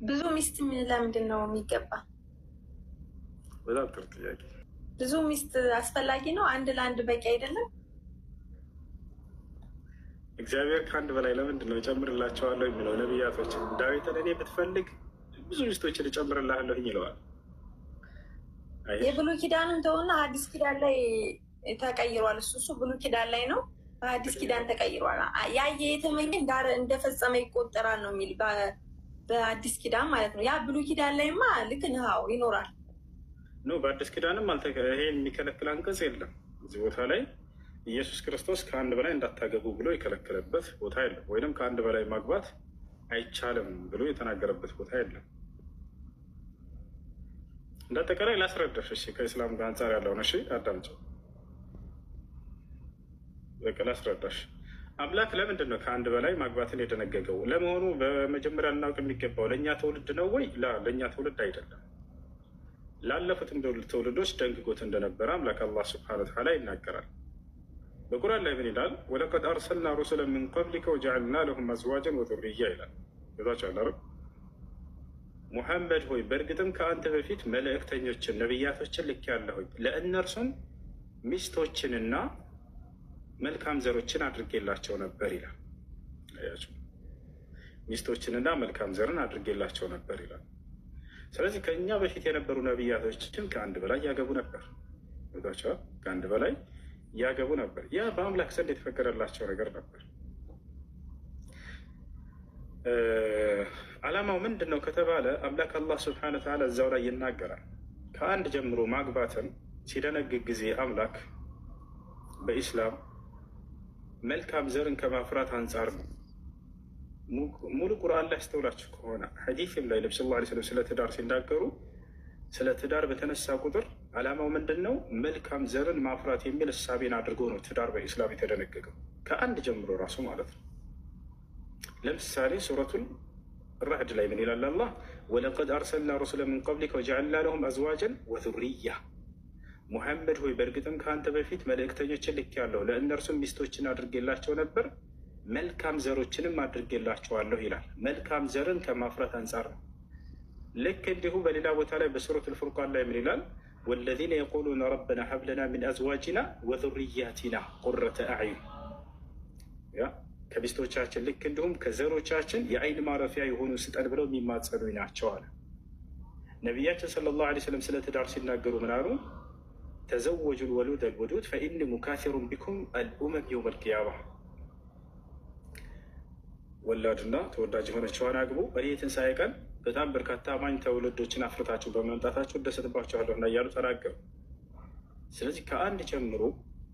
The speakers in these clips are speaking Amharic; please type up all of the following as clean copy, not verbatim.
ብዙ ሚስት ለምንድን ነው የሚገባ? በጣም ጥሩ ጥያቄ። ብዙ ሚስት አስፈላጊ ነው? አንድ ለአንድ በቂ አይደለም? እግዚአብሔር ከአንድ በላይ ለምንድን ነው እጨምርላቸዋለሁ የሚለው? ነቢያቶች ዳዊትን እኔ ብትፈልግ ብዙ ሚስቶችን እጨምርልሃለሁ ይለዋል። የብሉይ ኪዳንን ተውና ሐዲስ ኪዳን ላይ ተቀይሯል። እሱ ብሉይ ኪዳን ላይ ነው፣ በሐዲስ ኪዳን ተቀይሯል። ያየ የተመኘ እንደፈጸመ ይቆጠራል ነው የሚል በአዲስ ኪዳን ማለት ነው። ያ ብሉይ ኪዳን ላይማ ልክ ንሃው ይኖራል። ኖ በአዲስ ኪዳንም ይሄን የሚከለክል አንቀጽ የለም። እዚህ ቦታ ላይ ኢየሱስ ክርስቶስ ከአንድ በላይ እንዳታገቡ ብሎ የከለከለበት ቦታ የለም። ወይንም ከአንድ በላይ ማግባት አይቻልም ብሎ የተናገረበት ቦታ የለም። እንዳጠቃላይ ላስረዳሽ፣ እሺ፣ ከእስላም ጋር አንጻር ያለውን እሺ፣ አዳምጪው። በቃ ላስረዳሽ። አምላክ ለምንድን ነው ከአንድ በላይ ማግባትን የደነገገው? ለመሆኑ በመጀመሪያ ልናውቅ የሚገባው ለእኛ ትውልድ ነው ወይ? ለእኛ ትውልድ አይደለም። ላለፉትም ትውልዶች ደንግጎት እንደነበረ አምላክ አላህ ስብሐነሁ ወተዓላ ይናገራል። በቁርአን ላይ ምን ይላል? ወለቀድ አርሰልና ሩሱለን ሚን ቀብሊከ ወጀዐልና ለሁም አዝዋጀን ወዙርያ ይላል። ይዛቻል። ሙሐመድ ሆይ በእርግጥም ከአንተ በፊት መልእክተኞችን ነቢያቶችን ልኬአለሁኝ ለእነርሱም ሚስቶችንና መልካም ዘሮችን አድርጌላቸው ነበር ይላል። ሚስቶችንና መልካም ዘርን አድርጌላቸው ነበር ይላል። ስለዚህ ከእኛ በፊት የነበሩ ነቢያቶችን ከአንድ በላይ ያገቡ ነበር። ከአንድ በላይ ያገቡ ነበር። ያ በአምላክ ዘንድ የተፈቀደላቸው ነገር ነበር። ዓላማው ምንድን ነው ከተባለ አምላክ አላህ ስብሐነ ወተዓላ እዛው ላይ ይናገራል። ከአንድ ጀምሮ ማግባትን ሲደነግግ ጊዜ አምላክ በኢስላም መልካም ዘርን ከማፍራት አንጻር ነው። ሙሉ ቁርአን ላይ አስተውላችሁ ከሆነ ሐዲስም ላይ ነብዩ ሰለላሁ ዐለይሂ ወሰለም ስለ ትዳር ሲናገሩ ስለ ትዳር በተነሳ ቁጥር ዓላማው ምንድን ነው? መልካም ዘርን ማፍራት የሚል እሳቤን አድርጎ ነው ትዳር በኢስላም የተደነገገው ከአንድ ጀምሮ ራሱ ማለት ነው። ለምሳሌ ሱረቱል ራዕድ ላይ ምን ይላል አላህ? ወለቀድ አርሰልና ሩሱለን ሚን ቀብሊከ ወጀዐልና ለሁም አዝዋጀን ወዙርያ። ሙሐመድ ሆይ በእርግጥም ከአንተ በፊት መልእክተኞችን ልኬአለሁ ለእነርሱም ሚስቶችን አድርጌላቸው ነበር መልካም ዘሮችንም አድርጌላቸዋለሁ ይላል። መልካም ዘርን ከማፍራት አንጻር ነው። ልክ እንዲሁ በሌላ ቦታ ላይ በሱረቱል ፉርቃን ላይ ምን ይላል? ወለዚነ የቁሉነ ረበና ሀብ ለና ሚን አዝዋጅና ወዙርያቲና ቁረተ አዕዩን፣ ከሚስቶቻችን ልክ እንዲሁም ከዘሮቻችን የአይን ማረፊያ የሆኑ ስጠን ብለው የሚማጸኑ ናቸው አለ። ነቢያችን ሰለላሁ ዐለይሂ ወሰለም ስለ ትዳር ሲናገሩ ምን አሉ? ተዘወጁል ወሉድ አልወዱድ ፈኢኒ ሙካሲሩን ቢኩም አልኡመም የውመል ቂያማ። ወላድና ተወዳጅ የሆነችዋን አግቡ፣ እኔ የትንሣኤ ቀን በጣም በርካታ አማኝ ትውልዶችን አፍርታችሁ በመምጣታችሁ እደሰትባችኋለሁ እና እያሉ ተናገሩ። ስለዚህ ከአንድ ጀምሮ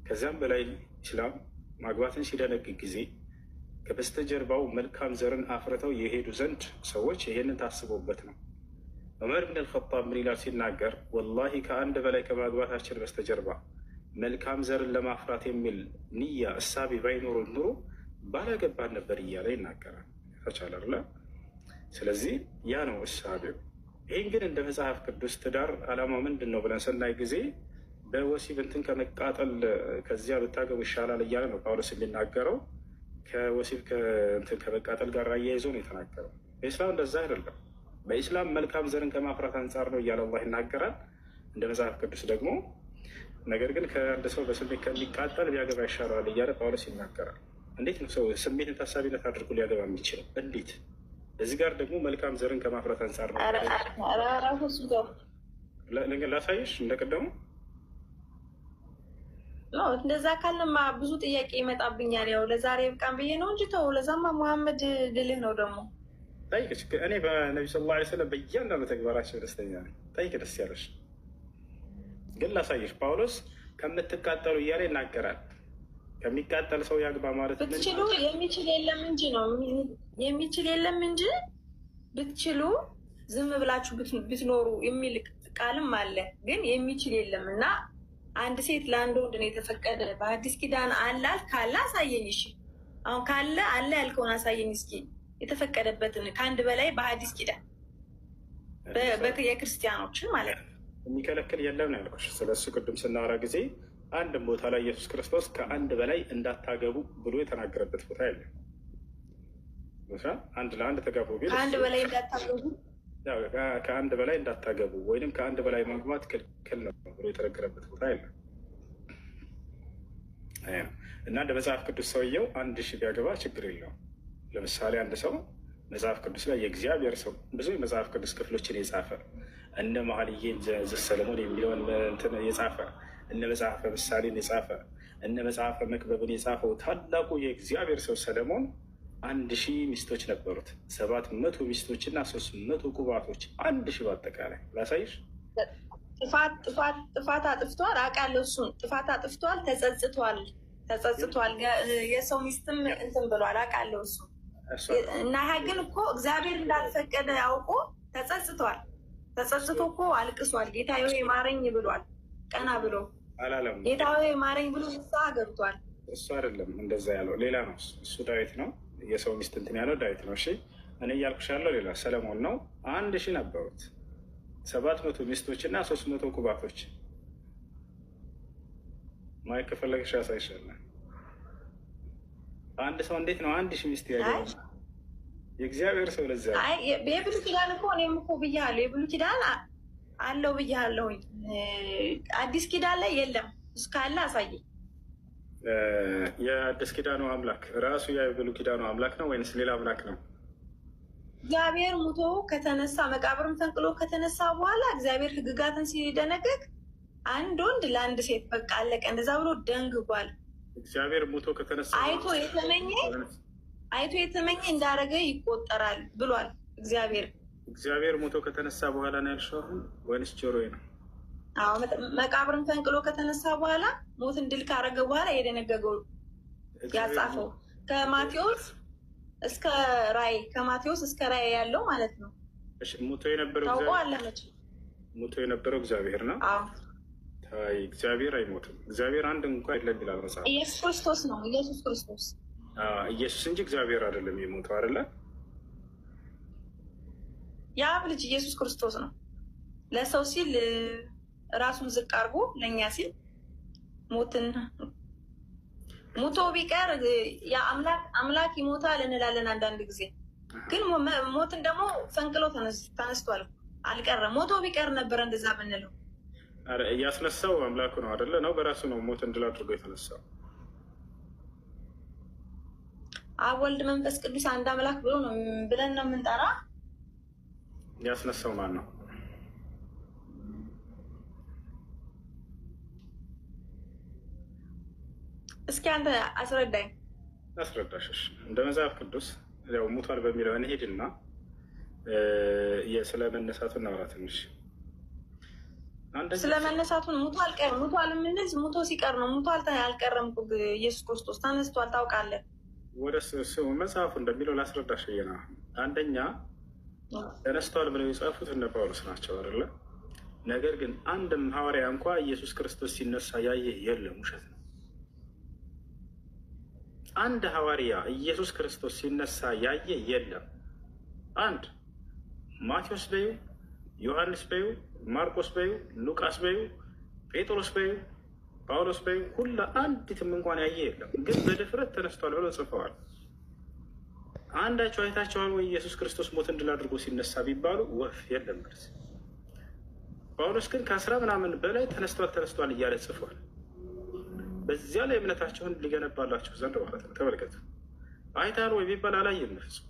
ከዚያም በላይ ኢስላም ማግባትን ሲደነግግ ጊዜ ከበስተጀርባው መልካም ዘርን አፍርተው የሄዱ ዘንድ ሰዎች ይሄንን ታስቦበት ነው። ዑመር ብን አልኸጣብ ምን ይላል ሲናገር? ወላሂ ከአንድ በላይ ከማግባታችን በስተጀርባ መልካም ዘርን ለማፍራት የሚል ንያ እሳቤ ባይኖሩ ኑሮ ባላገባን ነበር እያለ ይናገራል። ተቻለርለ ስለዚህ ያ ነው እሳቤው። ይህን ግን እንደ መጽሐፍ ቅዱስ ትዳር ዓላማው ምንድን ነው ብለን ስናይ ጊዜ በወሲብ እንትን ከመቃጠል ከዚያ ብታገቡ ይሻላል እያለ ነው ጳውሎስ የሚናገረው። ከወሲብ እንትን ከመቃጠል ጋር አያይዞ ነው የተናገረው። በኢስላም እንደዛ አይደለም። በኢስላም መልካም ዘርን ከማፍራት አንጻር ነው እያለ አላህ ይናገራል እንደ መጽሐፍ ቅዱስ ደግሞ። ነገር ግን ከአንድ ሰው በስሜት ከሚቃጠል ቢያገባ ይሻላል እያለ ጳውሎስ ይናገራል። እንዴት ነው ሰው ስሜትን ታሳቢነት አድርጎ ሊያገባ የሚችለው? እንዴት? እዚህ ጋር ደግሞ መልካም ዘርን ከማፍራት አንጻር ነው። ላሳይሽ እንደቀደሙ እንደዛ ካለማ ብዙ ጥያቄ ይመጣብኛል። ያው ለዛሬ ብቃም ብዬ ነው እንጂ ተው፣ ለዛማ መሐመድ ልልህ ነው ደግሞ ጠይቅሽ። እኔ በነቢ ሰለላሁ ዐለይሂ ወሰለም በእያንዳንዱ ተግባራቸው ደስተኛ ነኝ። ጠይቅ፣ ደስ ያለሽ። ግን ላሳይሽ፣ ጳውሎስ ከምትቃጠሉ እያለ ይናገራል። ከሚቃጠል ሰው ያግባ ማለት ብትችሉ የሚችል የለም እንጂ ነው የሚችል የለም እንጂ ብትችሉ ዝም ብላችሁ ብትኖሩ የሚል ቃልም አለ። ግን የሚችል የለም እና አንድ ሴት ለአንድ ወንድ ነው የተፈቀደ። በአዲስ ኪዳን አላል ካለ አሳየኝ። እሺ አሁን ካለ አለ ያልከውን አሳየኝ እስኪ፣ የተፈቀደበትን ከአንድ በላይ በአዲስ ኪዳን የክርስቲያኖችን ማለት ነው የሚከለክል የለም ነው ያልኩሽ። ስለሱ ቅድም ስናወራ ጊዜ አንድም ቦታ ላይ ኢየሱስ ክርስቶስ ከአንድ በላይ እንዳታገቡ ብሎ የተናገረበት ቦታ የለም። አንድ ለአንድ ተጋቡ ቢል ከአንድ በላይ እንዳታገቡ ከአንድ በላይ እንዳታገቡ ወይም ከአንድ በላይ ማግባት ክልክል ነው ብሎ የተነገረበት ቦታ የለም። እና እንደ መጽሐፍ ቅዱስ ሰውየው 1000 ቢያገባ ችግር የለውም። ለምሳሌ አንድ ሰው መጽሐፍ ቅዱስ ላይ የእግዚአብሔር ሰው ብዙ የመጽሐፍ ቅዱስ ክፍሎችን የጻፈ እነ መኃልየ ዘሰሎሞን የሚለውን እንትን የጻፈ እነ መጽሐፈ ምሳሌን የጻፈ እነ መጽሐፈ መክብብን የጻፈው ታላቁ የእግዚአብሔር ሰው ሰለሞን 1000 ሚስቶች ነበሩት። 700 ሚስቶች እና 300 ቁባቶች 1000 በአጠቃላይ ላሳይሽ። ጥፋት አጥፍቷል፣ አውቃለሁ። እሱን ጥፋት አጥፍቷል፣ ተጸጽቷል። የሰው ሚስትም እንትን ብሏል፣ አውቃለሁ። እሱ እና ግን እኮ እግዚአብሔር እንዳልፈቀደ አውቆ ተጸጽቷል። ተጸጽቶ እኮ አልቅሷል። ጌታ ሆይ ማረኝ ብሏል። ቀና ብሎ አላለም። ጌታ ሆይ ማረኝ ብሎ ንስሐ ገብቷል። እሱ አይደለም እንደዛ ያለው፣ ሌላ ነው። እሱ ዳዊት ነው። የሰው ሚስት እንትን ያለው ዳዊት ነው። እሺ እኔ እያልኩሽ ያለው ሌላ ሰለሞን ነው። 1000 ነበሩት፣ 700 ሚስቶች እና 300 ቁባቶች። ማየት ከፈለግሽ ያሳይሻለሁ። አንድ ሰው እንዴት ነው 1000 ሚስት ያገባል? የእግዚአብሔር ሰው ለዛ የብሉይ ኪዳን እኮ እኔም እኮ ብያለሁ። የብሉይ ኪዳን አለው ብያለሁኝ። አዲስ ኪዳን ላይ የለም። እስካለ አሳየኝ። የአዲስ ኪዳኑ አምላክ ራሱ የብሉይ ኪዳኑ አምላክ ነው ወይንስ ሌላ አምላክ ነው? እግዚአብሔር ሙቶ ከተነሳ መቃብርም ተንቅሎ ከተነሳ በኋላ እግዚአብሔር ሕግጋትን ሲደነግግ አንድ ወንድ ለአንድ ሴት በቃ አለቀ፣ እንደዛ ብሎ ደንግጓል። እግዚአብሔር ሙቶ ከተነሳ አይቶ የተመኘ እንዳረገ ይቆጠራል ብሏል። እግዚአብሔር ሙቶ ከተነሳ በኋላ ነው ያልሽው አሁን ወይንስ ጆሮዬ ነው? አዎ መቃብርን ተንቅሎ ከተነሳ በኋላ ሞትን ድል ካረገ በኋላ የደነገገው ያጻፈው ከማቴዎስ እስከ ራእይ ያለው ማለት ነው። እሺ ሙቶ የነበረው እግዚአብሔር ነው። አዎ እግዚአብሔር አይሞትም። እግዚአብሔር አንድ እንኳን የለም ይላል መጽሐፍ። ኢየሱስ ክርስቶስ ነው። ኢየሱስ እንጂ እግዚአብሔር አይደለም የሞተው አይደለ? የአብ ልጅ ኢየሱስ ክርስቶስ ነው። ለሰው ሲል ራሱን ዝቅ አድርጎ ለእኛ ሲል ሙቶ ቢቀር አምላክ ይሞታል እንላለን አንዳንድ ጊዜ። ግን ሞትን ደግሞ ፈንቅሎ ተነስቷል፣ አልቀረም። ሞቶ ቢቀር ነበረ እንደዛ ብንለው። እያስነሳው አምላኩ ነው አይደለ? ነው በራሱ ነው ሞትን ድል አድርጎ የተነሳው። አብ ወልድ መንፈስ ቅዱስ አንድ አምላክ ብለን ነው የምንጠራ። ያስነሳው ማን ነው? እስኪ አንተ አስረዳኝ። አስረዳሽሽ እንደ መጽሐፍ ቅዱስ ያው ሙቷል በሚለው እንሄድና ስለ መነሳቱ እናውራ ትንሽ። ስለ መነሳቱን ሙቷል የምንል ሙቶ ሲቀር ነው። ሙቷል አልቀረም። ኢየሱስ ክርስቶስ ተነስቷል። ታውቃለህ። ወደ መጽሐፉ እንደሚለው ላስረዳሽ ነው። አንደኛ ተነስቷል ብለው የጻፉት እነ ጳውሎስ ናቸው አይደለ? ነገር ግን አንድም ሐዋርያ እንኳ ኢየሱስ ክርስቶስ ሲነሳ ያየ የለም፣ ውሸት ነው። አንድ ሐዋርያ ኢየሱስ ክርስቶስ ሲነሳ ያየ የለም። አንድ ማቴዎስ በዩ፣ ዮሐንስ በዩ፣ ማርቆስ በዩ፣ ሉቃስ በዩ፣ ጴጥሮስ በዩ፣ ጳውሎስ በዩ ሁላ አንዲትም እንኳን ያየ የለም። ግን በድፍረት ተነስቷል ብለው ጽፈዋል። አንዳቸው አይታቸዋል ወይ ኢየሱስ ክርስቶስ ሞትን ድል አድርጎ ሲነሳ ቢባሉ ወፍ የለም መልስ። ጳውሎስ ግን ከ10 ምናምን በላይ ተነስቷል እያለ ጽፏል። በዚያ ላይ እምነታቸውን ሊገነባላችሁ ዘንድ ማለት ነው። ተመልከቱ። አይታል ወይ ቢባል አላየም ፍጹም።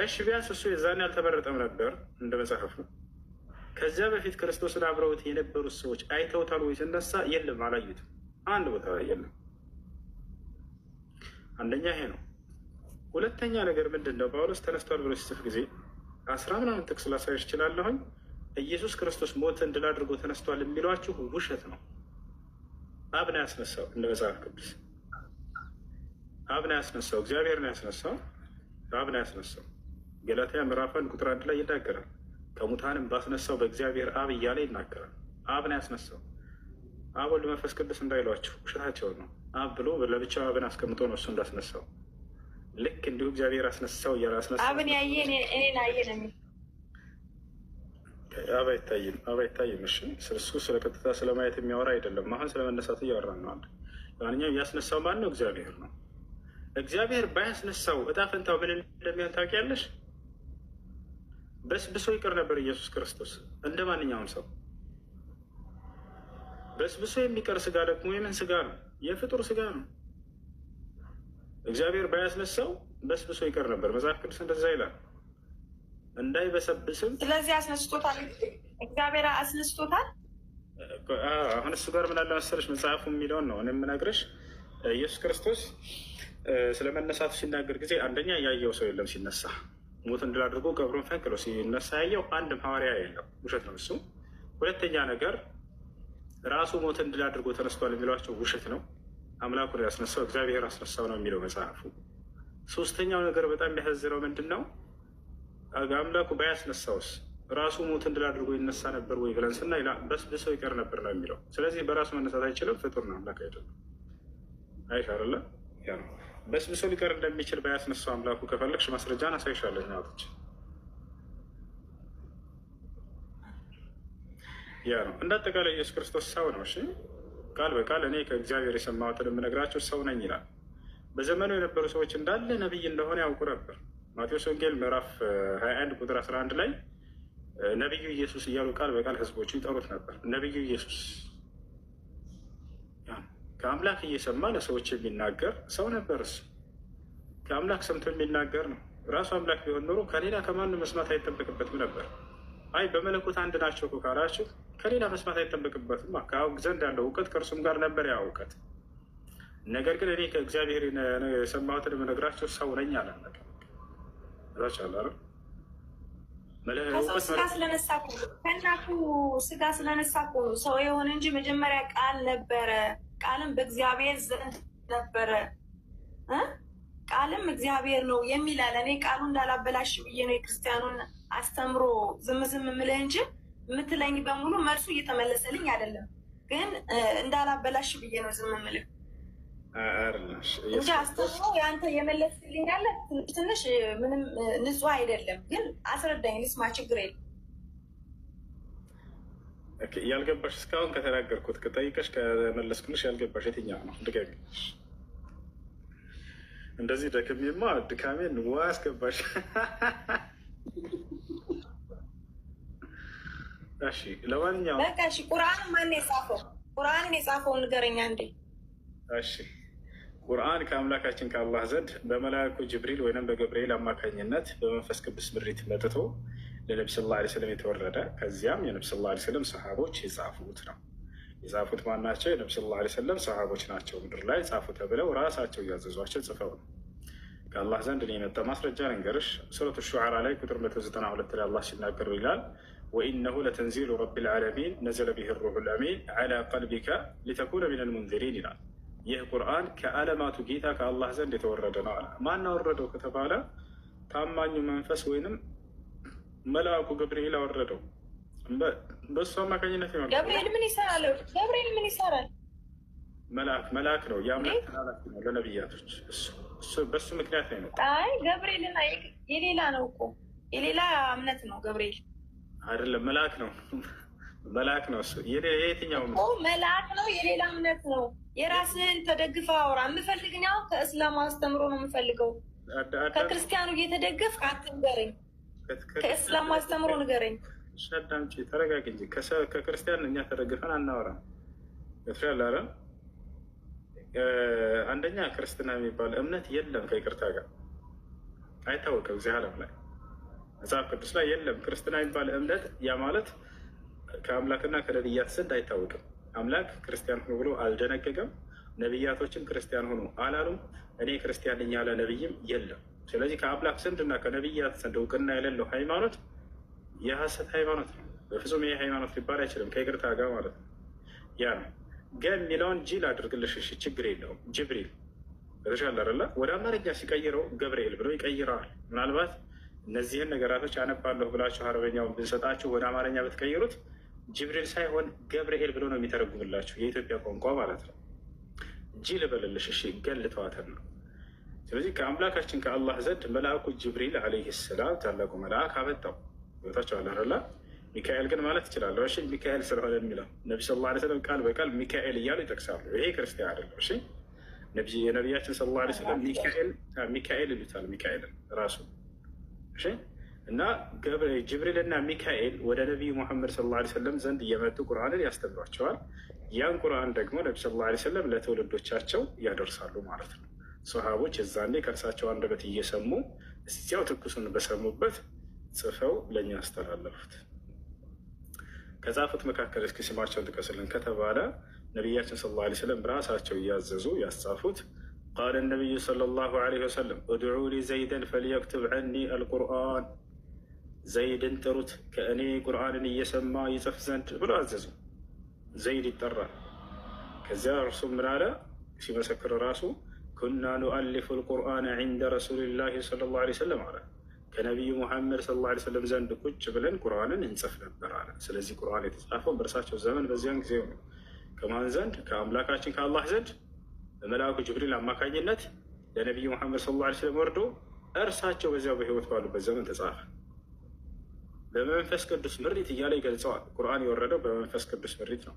እሺ ቢያንስ እሱ የዛኔ አልተመረጠም ነበር እንደ መጽሐፍ ነው። ከዚያ በፊት ክርስቶስን አብረውት የነበሩት ሰዎች አይተውታል ወይ ሲነሳ? የለም፣ አላዩትም። አንድ ቦታ ላይ የለም። አንደኛ ይሄ ነው። ሁለተኛ ነገር ምንድን ነው? ጳውሎስ ተነስቷል ብሎ ሲጽፍ ጊዜ 10 ምናምን ጥቅስ ላሳይሽ እችላለሁኝ። ኢየሱስ ክርስቶስ ሞትን ድል አድርጎ ተነስቷል የሚሏችሁ ውሸት ነው። አብ ነው ያስነሳው። እንደ መጽሐፍ ቅዱስ አብ ነው ያስነሳው። እግዚአብሔር ነው ያስነሳው። አብ ነው ያስነሳው። ገላትያ ምዕራፍ 1 ቁጥር 1 ላይ ይናገራል። ከሙታንም ባስነሳው በእግዚአብሔር አብ እያለ ይናገራል። አብ ነው ያስነሳው። አብ ወልድ መንፈስ ቅዱስ እንዳይሏችሁ ውሸታቸውን ነው። አብ ብሎ ለብቻው አብን አስቀምጦ ነው እሱ እንዳስነሳው። ልክ እንዲሁ እግዚአብሔር አስነሳው እያለ አስነሳው። አብን ያየ እኔን አየ ነው የሚል አብ አይታይም። አብ አይታይም። እሺ እሱ ስለ ቀጥታ ስለማየት የሚያወራ አይደለም። አሁን ስለ መነሳቱ እያወራን ነው። አንድ ማንኛውም ያስነሳው ማን ነው? እግዚአብሔር ነው። እግዚአብሔር ባያስነሳው እጣ ፈንታው ምን እንደሚሆን ታውቂያለሽ? በስብሶ ይቀር ነበር ኢየሱስ ክርስቶስ እንደ ማንኛውም ሰው። በስብሶ የሚቀር ስጋ ደግሞ የምን ስጋ ነው? የፍጡር ስጋ ነው። እግዚአብሔር ባያስነሳው በስብሶ ይቀር ነበር። መጽሐፍ ቅዱስ እንደዛ ይላል። እንዳይበሰብስም። ስለዚህ አስነስቶታል፣ እግዚአብሔር አስነስቶታል። አሁን እሱ ጋር ምን አለ መሰለሽ፣ መጽሐፉ የሚለውን ነው እኔ የምነግርሽ። ኢየሱስ ክርስቶስ ስለ መነሳቱ ሲናገር ጊዜ አንደኛ ያየው ሰው የለም ሲነሳ፣ ሞትን ድል አድርጎ ቀብሩን ፈንቅሎ ሲነሳ ያየው አንድም ሐዋርያ የለም። ውሸት ነው እሱ። ሁለተኛ ነገር ራሱ ሞትን ድል አድርጎ ተነስቷል የሚሏቸው ውሸት ነው። አምላኩን ያስነሳው እግዚአብሔር አስነሳው ነው የሚለው መጽሐፉ። ሶስተኛው ነገር በጣም የሚያሳዝነው ምንድን ነው? አምላኩ ባያስነሳውስ ራሱ ሞትን ድል አድርጎ ይነሳ ነበር ወይ ብለን ስናይ በስብሶ ይቀር ነበር ነው የሚለው። ስለዚህ በራሱ መነሳት አይችልም፣ ፍጡር ነው፣ አምላክ አይደለም። አይሽ አለ ያ ነው። በስብሶ ሊቀር እንደሚችል ባያስነሳው አምላኩ ከፈለግሽ ማስረጃን አሳይሻለሁ። ናቶች ያ ነው። እንደ አጠቃላይ ኢየሱስ ክርስቶስ ሰው ነው። እሺ ቃል በቃል እኔ ከእግዚአብሔር የሰማሁትን የምነግራቸው ሰው ነኝ ይላል። በዘመኑ የነበሩ ሰዎች እንዳለ ነቢይ እንደሆነ ያውቁ ነበር። ማቴዎስ ወንጌል ምዕራፍ 21 ቁጥር 11 ላይ ነቢዩ ኢየሱስ እያሉ ቃል በቃል ህዝቦቹ ይጠሩት ነበር። ነቢዩ ኢየሱስ ከአምላክ እየሰማ ለሰዎች የሚናገር ሰው ነበር። እሱ ከአምላክ ሰምቶ የሚናገር ነው። ራሱ አምላክ ቢሆን ኖሮ ከሌላ ከማንም መስማት አይጠበቅበትም ነበር። አይ በመለኮት አንድ ናቸው እኮ ካላችሁ ከሌላ መስማት አይጠበቅበትም። ከአብ ዘንድ ያለው እውቀት ከእርሱም ጋር ነበር ያ እውቀት። ነገር ግን እኔ ከእግዚአብሔር የሰማሁትን የምነግራቸው ሰው ነኝ አለ። ከሰው ስጋ ስለነሳ ከእናቱ ስጋ ስለነሳ ሰው የሆነ እንጂ መጀመሪያ ቃል ነበረ፣ ቃልም በእግዚአብሔር ዘንድ ነበረ፣ ቃልም እግዚአብሔር ነው የሚል አለ። እኔ ቃሉ እንዳላበላሽ ብዬ ነው የክርስቲያኑን አስተምሮ ዝም የምልህ እንጂ የምትለኝ በሙሉ መልሱ እየተመለሰልኝ አይደለም። ግን እንዳላበላሽ ብዬ ነው ዝም የምልህ እንጂ አስተምሮ የአንተ የመለስልኝ ያለ ትንሽ ምንም ንጹህ አይደለም። ግን አስረዳኝ፣ ልስማ፣ ችግር የለም። ያልገባሽ እስካሁን ከተናገርኩት ከጠይቀሽ ከመለስኩልሽ ያልገባሽ የትኛው ነው? ድገሚ። እንደዚህ ደክሜማ ድካሜን ዋ አስገባሽ። እሺ ለማንኛውም በቃ እሺ፣ ቁርአን ማን የጻፈው? ቁርአንን የጻፈው ንገረኛ እንዴ። እሺ ቁርአን ከአምላካችን ከአላህ ዘንድ በመላእኩ ጅብሪል ወይም በገብርኤል አማካኝነት በመንፈስ ቅዱስ ምሪት መጥቶ ለነቢ ስ ላ ስለም የተወረደ ከዚያም የነቢ ስ ላ ስለም ሰሃቦች የጻፉት ነው። የጻፉት ማናቸው? የነቢ ስ ላ ስለም ሰሃቦች ናቸው። ምድር ላይ ጻፉ ተብለው ራሳቸው እያዘዟቸው ጽፈው ነው። ከአላህ ዘንድ የመጣ ማስረጃ ልንገርሽ። ሱረቱ ሹዓራ ላይ ቁጥር 192 ላይ አላህ ሲናገሩ ይላል ወኢነሁ ለተንዚሉ ረቢ ልዓለሚን ነዘለ ቢህ ሩሑ ልአሚን ዓላ ቀልቢከ ሊተኩነ ሚን ልሙንዚሪን ይላል። ይህ ቁርአን ከዓለማቱ ጌታ ከአላህ ዘንድ የተወረደ ነው አለ። ማን አወረደው ከተባለ ታማኙ መንፈስ ወይንም መልአኩ ገብርኤል አወረደው። በእሱ አማካኝነት ይሆናል። ገብርኤል ምን ይሰራል? ገብርኤል ምን ይሰራል? መልአክ ነው። የአምላክ ተላላኪ ነው ለነቢያቶች። በሱ ምክንያት ነው የመጣው። አይ ገብርኤልና የሌላ ነው እኮ የሌላ እምነት ነው ገብርኤል አይደለም፣ መልአክ ነው። መልአክ ነው እሱ። የየትኛው መልአክ ነው? የሌላ እምነት ነው። የራስህን ተደግፈ አውራ። የምፈልግኛው ከእስላም አስተምሮ ነው የምፈልገው። ከክርስቲያኑ እየተደገፍ አትንገረኝ። ከእስላም አስተምሮ ንገረኝ። ሻዳምጪ ተረጋግ እንጂ ከክርስቲያን እኛ ተደግፈን አናወራም። የተሻለ አንደኛ ክርስትና የሚባል እምነት የለም። ከይቅርታ ጋር አይታወቅም። እዚህ ዓለም ላይ መጽሐፍ ቅዱስ ላይ የለም ክርስትና የሚባል እምነት። ያ ማለት ከአምላክና ከነቢያት ዘንድ አይታወቅም። አምላክ ክርስቲያን ሆኖ ብሎ አልደነገገም። ነቢያቶችም ክርስቲያን ሆኖ አላሉም። እኔ ክርስቲያን ነኝ ያለ ነቢይም የለም። ስለዚህ ከአምላክ ዘንድ እና ከነቢያት ዘንድ እውቅና የሌለው ሃይማኖት የሐሰት ሃይማኖት ነው። በፍጹም ይሄ ሃይማኖት ሊባል አይችልም። ከይቅርታ ጋር ማለት ነው። ያ ነው ግን የሚለውን ጂል አድርግልሽ። እሺ ችግር የለውም። ጅብሪል በተሻለ አይደለ ወደ አማርኛ ሲቀይረው ገብርኤል ብሎ ይቀይረዋል። ምናልባት እነዚህን ነገራቶች አነባለሁ ብላችሁ አረበኛውን ብንሰጣችሁ ወደ አማርኛ ብትቀይሩት ጅብሪል ሳይሆን ገብርኤል ብሎ ነው የሚተረጉምላችሁ፣ የኢትዮጵያ ቋንቋ ማለት ነው። ጂል በልልሽ። እሺ ገልተዋተን ነው። ስለዚህ ከአምላካችን ከአላህ ዘንድ መልአኩ ጅብሪል ዓለይሂ ሰላም ታላቁ መልአክ አመጣው። ቦታቸው አላላ ሚካኤል ግን ማለት ይችላለሁ። እሺ ሚካኤል ስለሆነ የሚለው ነቢ ስ ላ ስለም ቃል በቃል ሚካኤል እያሉ ይጠቅሳሉ። ይሄ ክርስቲያን አይደለም። እሺ የነቢያችን ስ ላ ስለም ሚካኤል ይሉታል። ሚካኤልን ራሱ እሺ እና ጅብሪልና ሚካኤል ወደ ነቢዩ ሙሐመድ ሰለላሁ ዐለይሂ ወሰለም ዘንድ እየመጡ ቁርአንን ያስተምሯቸዋል። ያን ቁርአን ደግሞ ነቢ ሰለላሁ ዐለይሂ ወሰለም ለትውልዶቻቸው ያደርሳሉ ማለት ነው። ሰሃቦች የዛኔ ከእርሳቸው አንደበት እየሰሙ እዚያው ትኩሱን በሰሙበት ጽፈው ለእኛ አስተላለፉት። ከጻፉት መካከል እስኪ ስማቸውን ጥቀስልን ከተባለ ነቢያችን ሰለላሁ ዐለይሂ ወሰለም ራሳቸው እያዘዙ ያስጻፉት ቃለ ነቢዩ ሰለላሁ ዐለይሂ ወሰለም ኡድዑ ሊ ዘይደን ፈልየክቱብ ዐኒ አልቁርአን፣ ዘይድን ጥሩት ከእኔ ቁርአንን እየሰማ ይጽፍ ዘንድ ብሎ አዘዙ። ዘይድ ይጠራል። ከዚያ እርሱም ምን አለ ሲመሰክር ራሱ ኩና ኑአሊፉ ልቁርአን ዒንደ ረሱሊላሂ ሰለላሁ ዐለይሂ ወሰለም አለ። ከነቢዩ ሙሐመድ ሰለላሁ ዐለይሂ ወሰለም ዘንድ ቁጭ ብለን ቁርአንን እንጽፍ ነበር አለ። ስለዚህ ቁርአን የተጻፈው በእርሳቸው ዘመን በዚያን ጊዜ ነው። ከማን ዘንድ? ከአምላካችን ከአላህ ዘንድ በመልአኩ ጅብሪል አማካኝነት ለነቢዩ ሙሐመድ ሰለላሁ ዐለይሂ ወሰለም ወርዶ እርሳቸው በዚያው በህይወት ባሉበት ዘመን ተጻፈ። በመንፈስ ቅዱስ ምሪት እያለ ይገልጸዋል። ቁርአን የወረደው በመንፈስ ቅዱስ ምሪት ነው።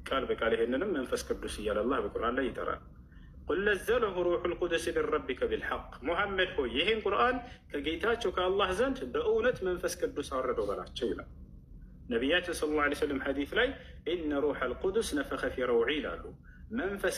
ቃል በቃል ይሄንንም መንፈስ ቅዱስ እያለ አላህ በቁርአን ላይ ይጠራል። ቁል ነዘለሁ ሩሑል ቁዱስ ሚን ረቢከ ቢልሐቅ፣ ሙሐመድ ሆይ ይህን ቁርአን ከጌታቸው ከአላህ ዘንድ በእውነት መንፈስ ቅዱስ አወረደው በላቸው ይላል። ነቢያችን ሰለላሁ ዐለይሂ ወሰለም ሐዲስ ላይ ኢነ ሩሐል ቁዱስ ነፈኸ ፊ ረውዒ ይላሉ። መንፈስ